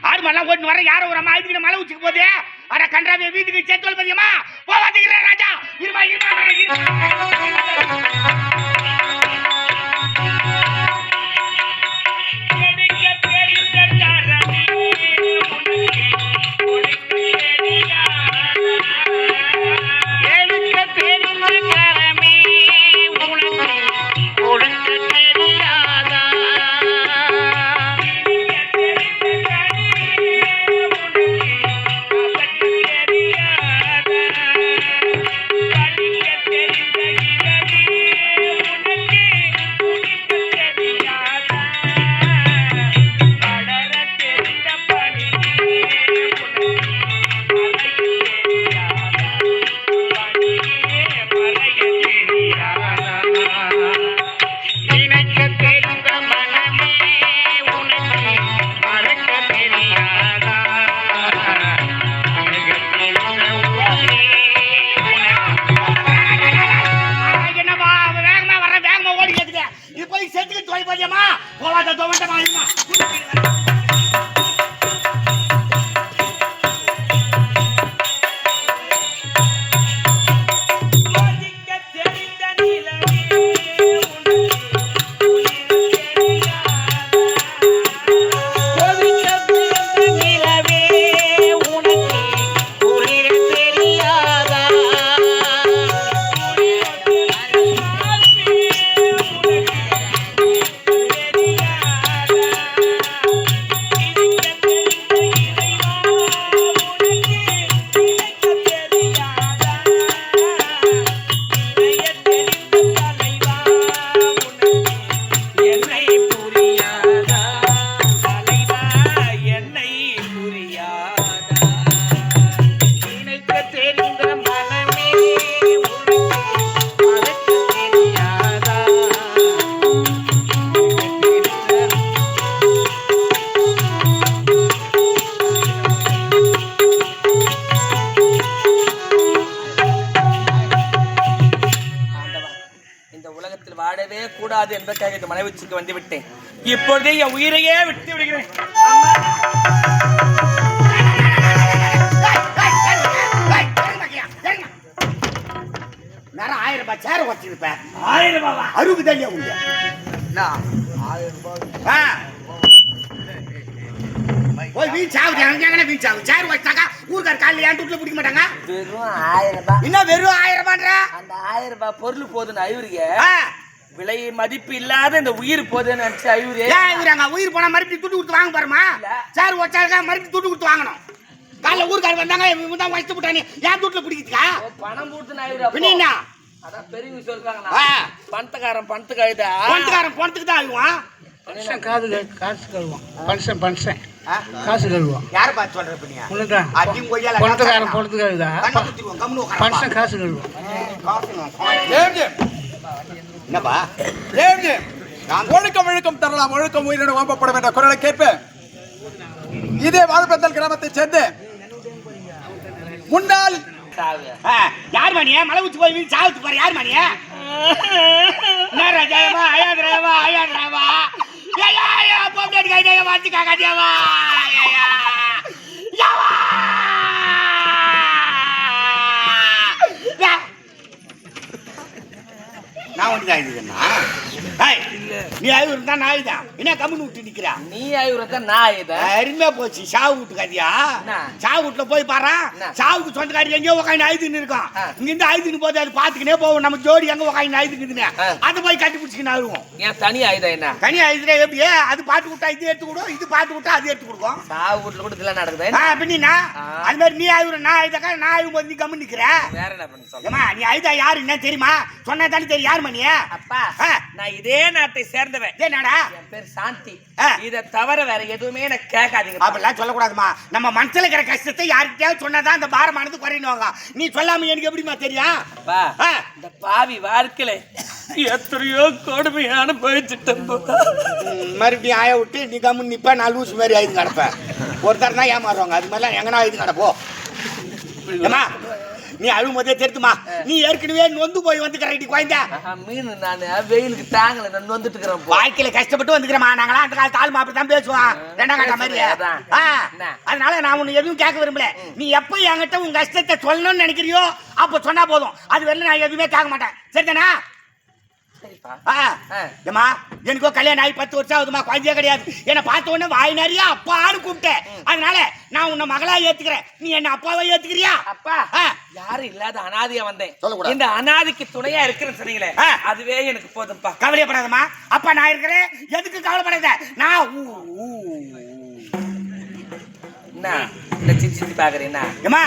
ஆடு மல்லாம் ஓட்டு வர யாரோ ஒரு அம்மா ஆயிடுச்சு மலை உச்சிக்கு போதே. அட கன்றாவே வீட்டுக்கு சேர்த்து பதியமா போவாதீங்க ராஜா. இருமா வாழவே கூடாது என்பதற்காக இந்த மனைவிச்சுக்கு வந்து விட்டேன். இப்பொழுதே என் உயிரையே விட்டு விடுகிறேன். நேரம் 1000 ரூபாய் சேர வச்சிருப்பேன். 1000 ரூபாய் அறுபது தள்ளியா உங்க 1000 ரூபாய் போய் வீச்சு ஆகுது. எனக்கு வீச்சு ஆகுது. சேர் வச்சாக்கா ஊருக்கார் காலையில் ஏன் வீட்டுல பிடிக்க மாட்டாங்க. வெறும் 1000 ரூபாய். இன்னும் வெறும் 1000 ரூபாய்ன்ற அந்த 1000 ரூபாய் பொருள் போதுன்னு ஐவருக்கு விலை மதிப்பு இல்லாத இந்த உயிர் போதுன்னு நினைச்சு ஐவரு அங்க உயிர் போனா மறுபடியும் துட்டு கொடுத்து வாங்க பாருமா. சேர் வச்சாக்கா மறுபடியும் துட்டு கொடுத்து வாங்கணும். காலைல ஊருக்கார் வந்தாங்க இவங்க தான் வச்சு விட்டானே ஏன் வீட்டுல பிடிக்கிறதுக்கா பணம் கொடுத்து ஐவரு பின்னா அதான் பெரிய சொல்றாங்களா பணத்துக்காரன் பணத்துக்கு ஆயுதா பணத்துக்கு தான் ஆகுவான். பன்சன் காசு கழுவான். பன்சன் காசு கழுவான். யாரை பார்த்து சொல்ற பண்ணியா பணத்துக்காரன் பணத்துக்கு ஆகுதா பன்சன் காசு கழுவான். என்னப்பா ஒழுக்கம் ஒழுக்கம் தரலாம் ஒழுக்கம் உயிரினம் ஓம்பப்படும் என்ற குரலை கேட்பேன். இதே வாழ்பந்தல் கிராமத்தை சேர்ந்து முன்னாள் யார் மணியா மலை உச்சி போய் சாவுத்து பாரு. யார் மணியா ஜெயமா அயாதரவா அயாதரவா பொம்னாடி கைதைய வாசி காக்காதியாவா நான் ஒன்றுதான் இதுன்னா நீ ஐவரு தான் நான் தான் என்ன கம்முன்னு விட்டு நிக்கிறா. நீ ஐவரு தான் நான் இதை அருமையா போச்சு. சாவு வீட்டு கதையா சாவு வீட்டுல போய் பாரு. சாவுக்கு சொந்தக்காரி எங்கேயோ உக்காந்து ஐதுன்னு இருக்கும். இங்க இருந்து ஐதுன்னு போது அது பாத்துக்கினே போவோம். நம்ம ஜோடி எங்க உக்காந்து ஐதுக்குதுன்னு அது போய் கட்டி பிடிச்சிக்கின்னு ஆடுவோம். ஏன் தனி ஆயுதம் என்ன தனி ஆயுதம் எப்படி அது பாட்டு விட்டா இது எடுத்து கொடுக்கும். இது பாட்டு விட்டா அது எடுத்து கொடுக்கும். சாவு வீட்டுல கூட இதெல்லாம் நடக்குது. அப்படின்னா அது மாதிரி நீ ஐவரு நான் ஐதாக்கா நான் ஐவும் போது நீ கம்மு நிக்கிற. வேற என்ன பண்ண சொல்லுமா நீ ஐதா யாரு என்ன தெரியுமா சொன்னா தானே தெரியும். யார் மணியா அப்பா நான் இதே நாட்டை சேர்ந்தவன். என்னடா என் பேர் சாந்தி. இதை தவிர வேற எதுவுமே எனக்கு கேட்காதீங்க. அப்படிலாம் சொல்லக்கூடாதுமா. நம்ம மனசுல இருக்கிற கஷ்டத்தை யாருக்கிட்டையாவது சொன்னாதான் அந்த பாரமானது குறையினுவாங்க. நீ சொல்லாம எனக்கு எப்படிமா தெரியும். இந்த பாவி வாழ்க்கையில எத்தனையோ கொடுமையான போயிட்டு மறுபடியும் ஆய விட்டு நீ கம்மு நிப்ப நான் லூசு மாதிரி ஆயுது கிடப்பேன். ஒருத்தர் தான் ஏமாறுவாங்க. அது மாதிரிலாம் எங்கன்னா ஆயுது கிடப்போ. நீ அழுவும் போதே தெரியுமா நீ ஏற்கனவே நொந்து போய் வந்து கரெக்டி குழந்தை மீன் நானு வெயிலுக்கு தாங்கல நான் வந்துட்டு இருக்கிறேன் வாழ்க்கையில கஷ்டப்பட்டு வந்துக்கிறேமா நாங்களா அந்த காலத்து ஆள் மாப்பிள்ள தான் பேசுவோம் ரெண்டாம் கட்ட மாதிரி அதனால நான் உன்னை எதுவும் கேட்க விரும்பல நீ எப்ப என்கிட்ட உன் கஷ்டத்தை சொல்லணும்னு நினைக்கிறியோ அப்ப சொன்னா போதும் அது வரல நான் எதுவுமே கேட்க மாட்டேன் சரிதானா ஏமா எனக்கோ கல்யாணம் ஆகி 10 வருஷம் ஆகுதுமா குழந்தையே கிடையாது என்ன பார்த்த உடனே வாய் நிறைய அப்பான்னு கூப்பிட்டேன் அதனால நான் உன்னை மகளா ஏத்துக்கிறேன் நீ என்ன அப்பாவை ஏத்துக்கிறியா அப்பா யாரும் இல்லாத அனாதையா வந்தேன் இந்த அனாதைக்கு துணையா இருக்கிற சொன்னீங்களே அதுவே எனக்கு போதும்பா கவலைப்படாதம்மா அப்பா நான் இருக்கிறேன் எதுக்கு கவலைப்படாத நான் என்ன சிரிச்சு பாக்குறீங்கன்னா ஏமா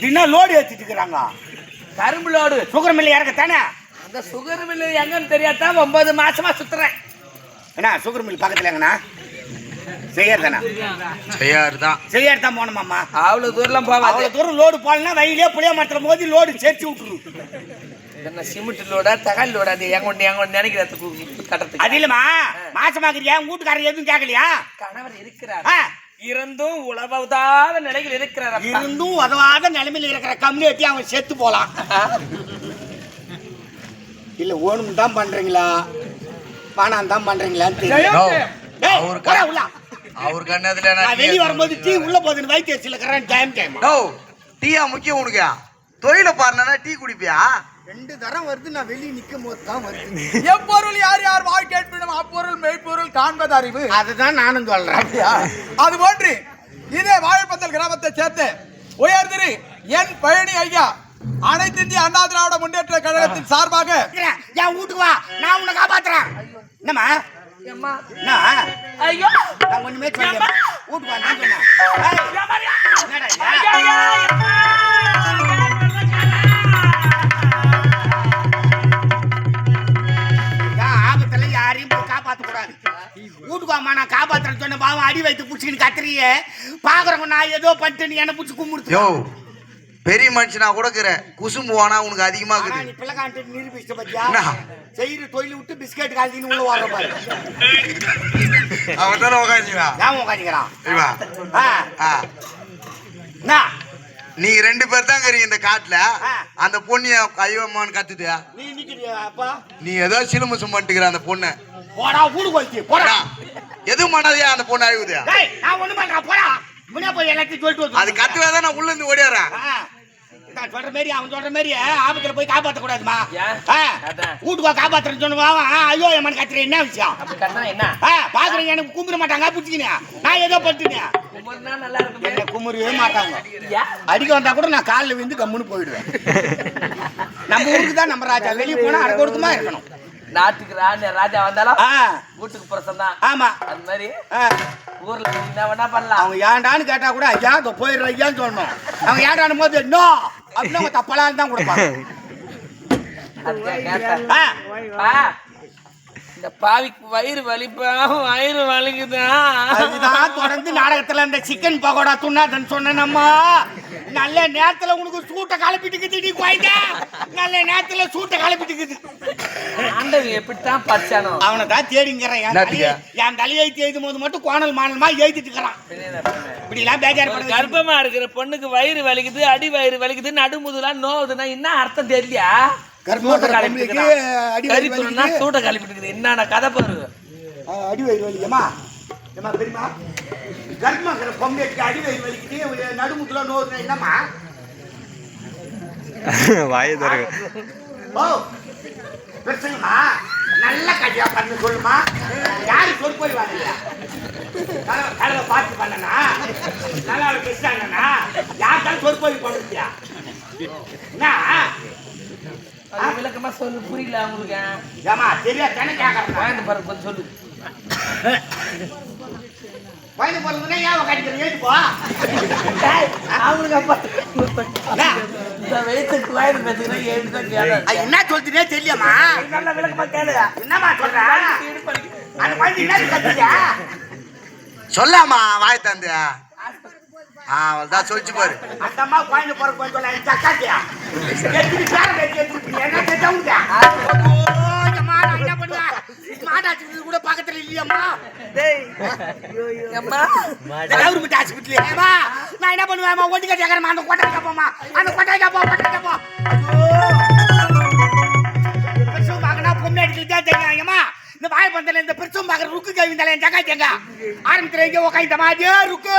தினம் லோடு ஏத்திட்டு இருக்கிறாங்க கரும்பு லோடு சுகர் மில்ல இறக்கத்தானே அந்த சுகர் மில்லு எங்கன்னு தெரியாதான் 9 மாசமா சுத்துறேன் என்ன சுகர் மில் பக்கத்துல எங்கண்ணா செய்யார் தான் போனோமாம்மா அவ்வளவு தூரம் போவா அவ்வளவு தூரம் லோடு போடலன்னா வயலே புளிய மரத்துல மோதி லோடு சேர்த்து விட்டுரு என்ன சிமெண்ட் லோடா தகல் லோடா அது எங்க நினைக்கிறதுக்கு கட்டத்துக்கு அது இல்லம்மா மாசமாக்குறியா உங்க வீட்டுக்காரர் எதுவும் கேட்கலையா கணவர் இருக்கிறார் இருந்தும் உழவாத நிலையில் இருக்கிறார் இருந்தும் உதவாத நிலைமையில் இருக்கிற கம்யூனிட்டி அவன் செத்து போலாம் இல்ல ஓணும் தான் பண்றீங்களா பணம் தான் பண்றீங்களான்னு தெரியும் அவருக்கு என்னதுல வெளியே வரும்போது டீ உள்ள போகுதுன்னு வயிற்று வச்சுல டைம் டீயா முக்கியம் உனக்கு தொழில பாருனா டீ குடிப்பியா 2 தரம் வருது நான் வெளியே நிக்கும் போது தான் வருது எப்பொருள் யார் யார் வாய் கேட்பினும் அப்பொருள் மெய்ப்பொருள் காண்பது அறிவு அதுதான் நானும் சொல்றேன் அது போன்று இதே வாழைப்பந்தல் கிராமத்தை சேர்த்து உயர்திரு என் பழனி ஐயா அனைத்து இந்திய அண்ணா திராவிட முன்னேற்ற கழகத்தின் சார்பாக என் வீட்டுக்கு வா நான் உன்னை காப்பாத்துறேன் என்னம்மா ஐயோ நான் ஒண்ணுமே சொல்ல வீட்டுக்கு வா நான் சொன்னேன் ஆபத்துல யாரையும் போய் காப்பாத்த கூடாது வீட்டுக்கு வாமா நான் காப்பாத்துறேன்னு சொன்ன பாவம் அடி வைத்து புடிச்சுன்னு கத்துறியே பாக்குறவங்க நான் ஏதோ பண்ணிட்டு நீ என்ன புடிச்சு கும்பிடுது பெரிய மனுஷனா கூட குசும்பு வானா உனக்கு அதிகமா இருக்குது நீ பிள்ளை காண்டி நிரூபிச்ச பத்தியா செய்யற தொழில் விட்டு பிஸ்கட் கால்தின்னு உள்ள வர பாரு அவன் தானே உட்காந்துக்கிறான் ஏன் உட்காந்துக்கிறான் நீ 2 பேர் தான் இந்த காட்டுல அந்த பொண்ணு ஐயோமான்னு கத்துது நீ நிக்கிறியா அப்பா நீ ஏதோ சிலுமிசம் பண்ணிட்டுக்கிற அந்த பொண்ணு போடா ஊடு கொளுத்தி போடா எதுவும் பண்ணாதயா அந்த பொண்ணு அழுகுது நான் ஒண்ணு பண்றேன் போடா முன்னே போய் எல்லாத்தையும் சொல்லிட்டு அது கத்துவேதான் நான் உள்ள இருந்து ஓடியாரேன் நான் சொல்ற மாதிரி அவன் சொல்ற மாதிரி ஆபத்துல போய் காப்பாத்த கூடாதுமா வீட்டுக்கு காப்பாத்துறேன்னு சொன்ன ஐயோ எம்மன் கத்துற என்ன விஷயம் என்ன பாக்குறேன் எனக்கு கும்பிட மாட்டாங்க பிடிச்சிக்கினே நான் ஏதோ பட்டுனேன் என்ன கும்பிடவே மாட்டாங்க அடிக்க வந்தா கூட நான் காலில் விழுந்து கம்முன்னு போயிடுவேன் நம்ம ஊருக்கு தான் நம்ம ராஜா வெளியே போனா அரை கொடுக்குமா இருக்கணும் நாட்டுக்கு ராஜா வந்தாலும் வீட்டுக்கு புறசம் தான் ஆமா அது மாதிரி ஊர்ல என்ன பண்ணலாம் அவங்க ஏண்டான்னு கேட்டா கூட ஐயா போயிடுற ஐயான்னு சொல்லணும் அவங்க ஏண்டானும் போது நோ அப்படின்னு அவங்க தப்பலான்னு தான் கொடுப்பாங்க இந்த பாவிக்கு வயிறு வலிக்குதா அதுதான் தொடர்ந்து நாடகத்துல இந்த சிக்கன் பகோடா துண்ணாதன்னு சொன்னேன்னம்மா நல்ல நேரத்துல உனக்கு சூட்டை கலப்பிட்டுக்குது குவாய்டா நல்ல நேரத்துல சூட்டை கலப்பிட்டுக்குது ஆண்டவன் எப்படித்தான் பச்சானோ அவனை தான் தேடிங்கிறேன் என் தலையெழுத்து எழுதும் போது மட்டும் கோணல் மானல்மா எழுதிட்டு இருக்கிறான் இப்படி எல்லாம் பேஜார் பண்ண கர்ப்பமா இருக்கிற பொண்ணுக்கு வயிறு வலிக்குது அடி வயிறு வலிக்குது நடுமுதுலாம் நோவுதுன்னா என்ன அர்த்தம் தெரியலையா சூட்டை கலப்பிட்டு என்ன கதை பாரு அடி வயிறு வலிக்குமா பெரியமா கர்ப்பங்கிற பொம்மைக்கு அடி வயிறு வலிக்குது நடுமுதுல நோவுதுன்னா என்னம்மா வாய தரு ஓ பிரச்சனைமா நல்ல கதையா பண்ண சொல்லுமா யாரு சொல் போய் வாங்கலையா கடலை பார்த்து பண்ணனா நல்லா பேசிட்டாங்கன்னா யாருக்காலும் சொல் போய் பண்ணுறியா என்ன விளக்கமா சொல்லு புரியல உங்களுக்கு ஏமா சரியா தானே கேட்கறேன் வாய்ந்து பாரு கொஞ்சம் சொல்லு வாய்ந்து போறதுன்னா ஏன் கடிக்கிற ஏது போ அவங்களுக்கு அப்பா இந்த வயசுக்கு வாய்ந்து பேசுகிறேன் ஏழுதான் என்ன சொல்றீனே தெரியமா நல்ல விளக்கமா கேளு என்னமா சொல்ற அந்த குழந்தை என்ன கத்துச்சா சொல்லாமா வாய் தந்து அவள்தான் சொல்லிச்சு பாரு அந்த அம்மா குழந்தை பிறகு கொஞ்சம் சக்காத்தியா எத்தனை பேரை என்ன கேட்டா என்ன பண்ணுவா மாட்டாச்சு கூட பக்கத்துல இல்லையம்மா அம்மா கவர்மெண்ட் ஆஸ்பத்திரியா நான் என்ன பண்ணுவேன் ஒண்டி கட்டி கேட்கறேன் அந்த கொட்டாய் கேப்போமா அந்த கொட்டாய் கேப்போம் பெருசும் பார்க்கனா பொண்ணு அடிச்சுட்டே தெரியாங்கம்மா இந்த வாய் பந்தல இந்த பெருசும் பார்க்கற ருக்கு கவிந்தால ஜகா ஜங்க ஆரம்பத்துல இங்க உட்காந்து மாதிரி ருக்கு